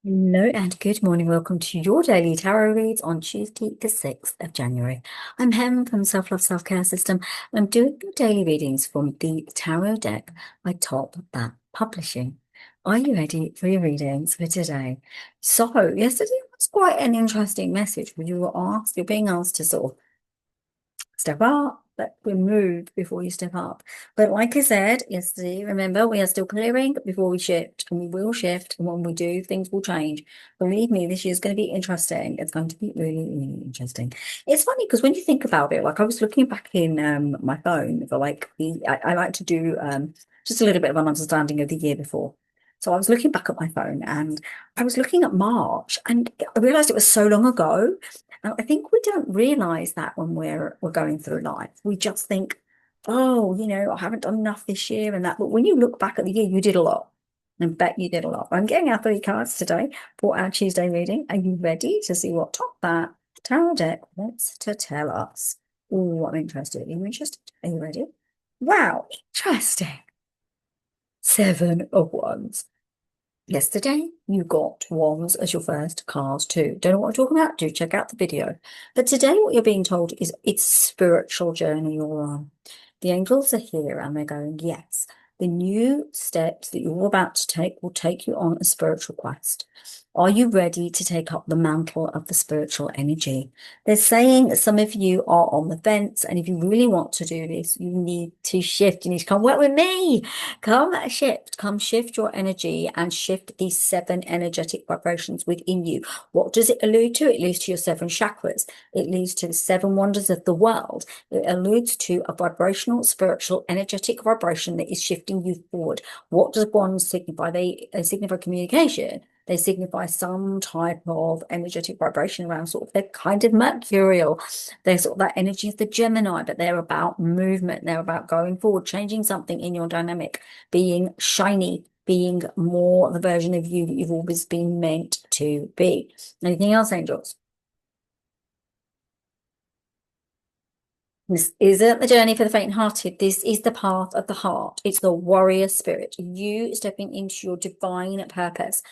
Hello and good morning. Welcome to your daily tarot reads on Tuesday, the 6th of January. I'm Hem from Self Love Self Care System. I'm doing your daily readings from the tarot deck by Top Bat Publishing. Are you ready for your readings for today? So, yesterday was quite an interesting message where you're being asked to sort of step up, but remove before you step up. But like I said yesterday, remember, we are still clearing before we shift, and we will shift. And when we do, things will change. Believe me, this year's going to be interesting. It's going to be really, really interesting. It's funny because when you think about it, like I was looking back in my phone for like I like to do just a little bit of an understanding of the year before. So I was looking back at my phone and I was looking at March and I realized it was so long ago. And I think we don't realize that when we're going through life. We just think, oh, I haven't done enough this year and that. But when you look back at the year, you did a lot. I bet you did a lot. I'm getting our three cards today for our Tuesday reading. Are you ready to see what Top That Tarot deck wants to tell us? Oh, I'm interested. Are you interested? Are you ready? Wow, interesting. Seven of Wands. Yesterday, you got wands as your first cards too. Don't know what I'm talking about? Do check out the video. But today, what you're being told is it's spiritual journey you're on. The angels are here and they're going, yes, the new steps that you're about to take will take you on a spiritual quest. Are you ready to take up the mantle of the spiritual energy? They're saying that some of you are on the fence, and if you really want to do this, you need to shift. You need to come work with me. Come shift your energy and shift these seven energetic vibrations within you. What does it allude to? It alludes to your seven chakras. It leads to the seven wonders of the world. It alludes to a vibrational, spiritual, energetic vibration that is shifting you forward. What does wands signify? They signify communication. They signify some type of energetic vibration around sort of they're kind of mercurial. They're sort of that energy of the Gemini, but they're about movement. They're about going forward, changing something in your dynamic, being shiny, being more the version of you that you've always been meant to be. Anything else, angels? This isn't the journey for the faint-hearted. This is the path of the heart. It's the warrior spirit. You stepping into your divine purpose.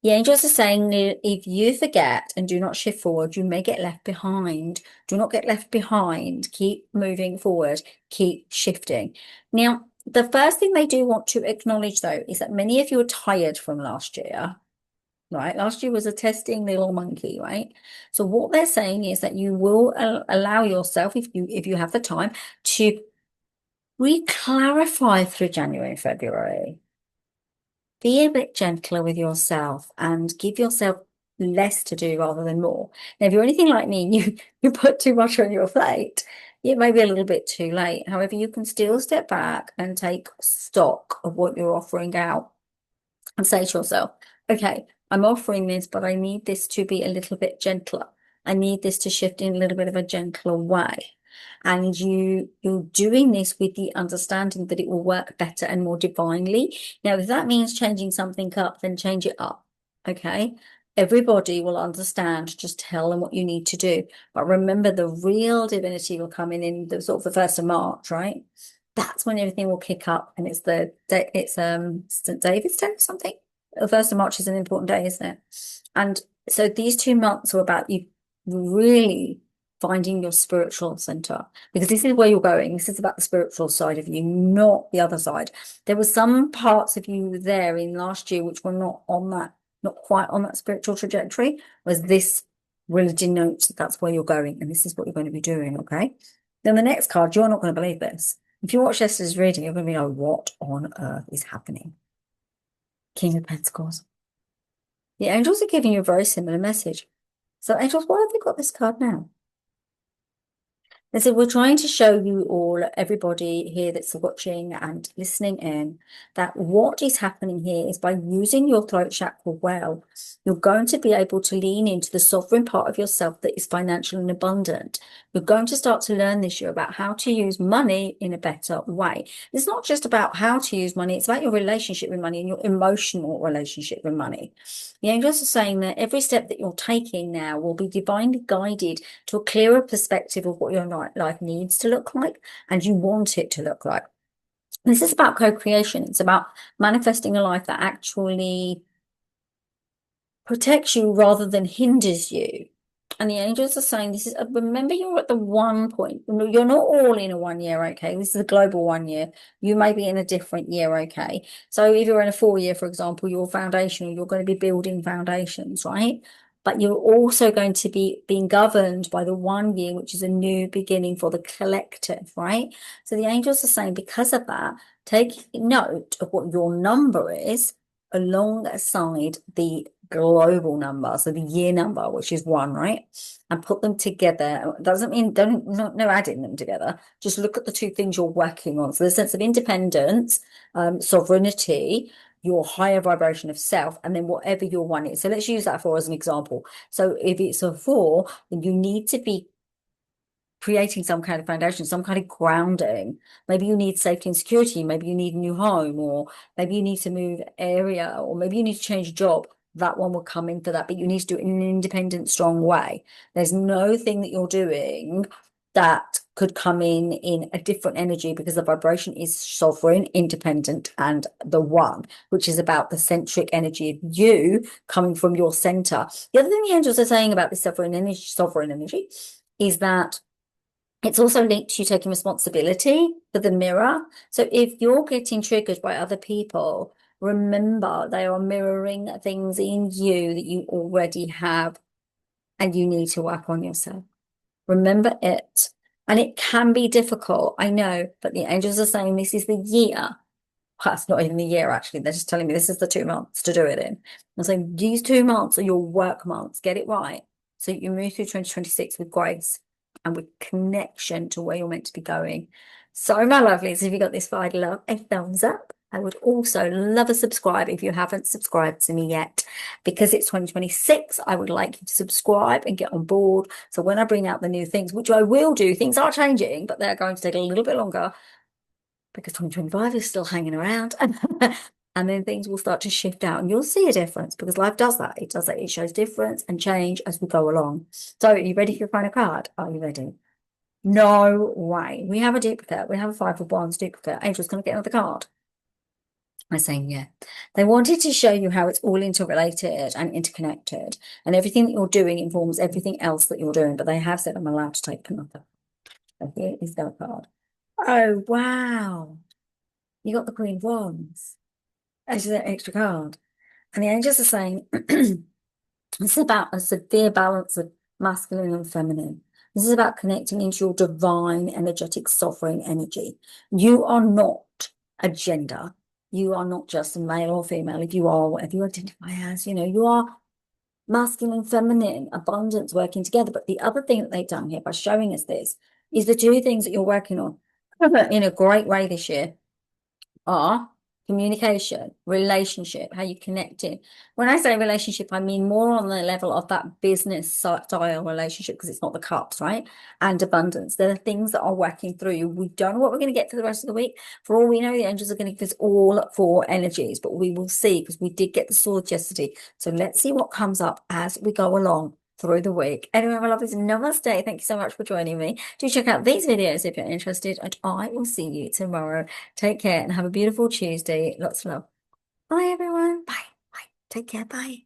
The angels are saying that if you forget and do not shift forward, you may get left behind. Do not get left behind. Keep moving forward. Keep shifting. Now, the first thing they do want to acknowledge, though, is that many of you are tired from last year, right? Last year was a testing little monkey, right? So what they're saying is that you will allow yourself, if you have the time, to re-clarify through January and February. Be a bit gentler with yourself and give yourself less to do rather than more. Now, if you're anything like me and you put too much on your plate, it may be a little bit too late. However, you can still step back and take stock of what you're offering out and say to yourself, okay, I'm offering this, but I need this to be a little bit gentler. I need this to shift in a little bit of a gentler way. And you're doing this with the understanding that it will work better and more divinely. Now, if that means changing something up, then change it up. Okay. Everybody will understand. Just tell them what you need to do. But remember, the real divinity will come in the sort of the 1st of March, right? That's when everything will kick up, and it's St. David's Day or something. The 1st of March is an important day, isn't it? And so these 2 months are about you really finding your spiritual center, because this is where you're going. This is about the spiritual side of you, not the other side. There were some parts of you there in last year which were not quite on that spiritual trajectory, whereas this really denotes that that's where you're going, and this is what you're going to be doing, okay? Then the next card, you're not going to believe this. If you watch yesterday's reading, you're going to be like, what on earth is happening? King of Pentacles. The angels are giving you a very similar message. So, angels, why have they got this card now? They said, we're trying to show you all, everybody here that's watching and listening in, that what is happening here is by using your throat chakra well, you're going to be able to lean into the sovereign part of yourself that is financial and abundant. You're going to start to learn this year about how to use money in a better way. It's not just about how to use money, it's about your relationship with money and your emotional relationship with money. The angels are saying that every step that you're taking now will be divinely guided to a clearer perspective of what your life needs to look like and you want it to look like. This is about co-creation. It's about manifesting a life that actually protects you rather than hinders you. And the angels are saying this is, remember, you're at the one point. You're not all in a 1 year, okay? This is a global 1 year. You may be in a different year, okay? So if you're in a 4 year, for example, you're foundational, you're going to be building foundations, right? But you're also going to be being governed by the 1 year, which is a new beginning for the collective, right? So the angels are saying because of that, take note of what your number is alongside the global number, so the year number, which is one, right? And put them together. It doesn't mean don't no adding them together. Just look at the two things you're working on. So the sense of independence, sovereignty, your higher vibration of self, and then whatever your one is. So let's use that for as an example. So if it's a 4, then you need to be creating some kind of foundation, some kind of grounding. Maybe you need safety and security. Maybe you need a new home, or maybe you need to move area, or maybe you need to change job. That one will come into that, but you need to do it in an independent, strong way. There's no thing that you're doing that could come in a different energy because the vibration is sovereign, independent, and the one, which is about the centric energy of you coming from your center. The other thing the angels are saying about this sovereign energy is that it's also linked to you taking responsibility for the mirror. So if you're getting triggered by other people, remember they are mirroring things in you that you already have and you need to work on yourself. Remember it. And it can be difficult, I know, but the angels are saying this is the year. Well, it's not even the year, actually. They're just telling me this is the 2 months to do it in. I'm saying these 2 months are your work months. Get it right. So you move through 2026 with grace and with connection to where you're meant to be going. So, my lovelies, if you got this far, I'd love a thumbs up. I would also love a subscribe if you haven't subscribed to me yet. Because it's 2026, I would like you to subscribe and get on board. So when I bring out the new things, which I will do, things are changing, but they're going to take a little bit longer because 2025 is still hanging around. And then things will start to shift out and you'll see a difference because life does that. It does that. It shows difference and change as we go along. So are you ready for your final card? Are you ready? No way. We have a duplicate. We have a 5 of Wands duplicate. Angel's going to get another card. I'm saying, yeah. They wanted to show you how it's all interrelated and interconnected, and everything that you're doing informs everything else that you're doing. But they have said I'm allowed to take another. So here is their card. Oh, wow. You got the Queen of Wands as an extra card. And the angels are saying this is about a severe balance of masculine and feminine. This is about connecting into your divine, energetic, sovereign energy. You are not a gender. You are not just a male or female. If you are, whatever you identify as, you are masculine, feminine, abundance working together. But the other thing that they've done here by showing us this is the two things that you're working on in a great way this year are communication, relationship, how you connect in. When I say relationship, I mean more on the level of that business style relationship because it's not the cups, right? And abundance. There are things that are working through you. We don't know what we're going to get for the rest of the week. For all we know, the angels are going to give us all 4 energies, but we will see because we did get the sword yesterday. So let's see what comes up as we go along through the week. Anyway, my loves, namaste. Thank you so much for joining me. Do check out these videos if you're interested, and I will see you tomorrow. Take care and have a beautiful Tuesday. Lots of love. Bye, everyone. Bye. Bye. Take care. Bye.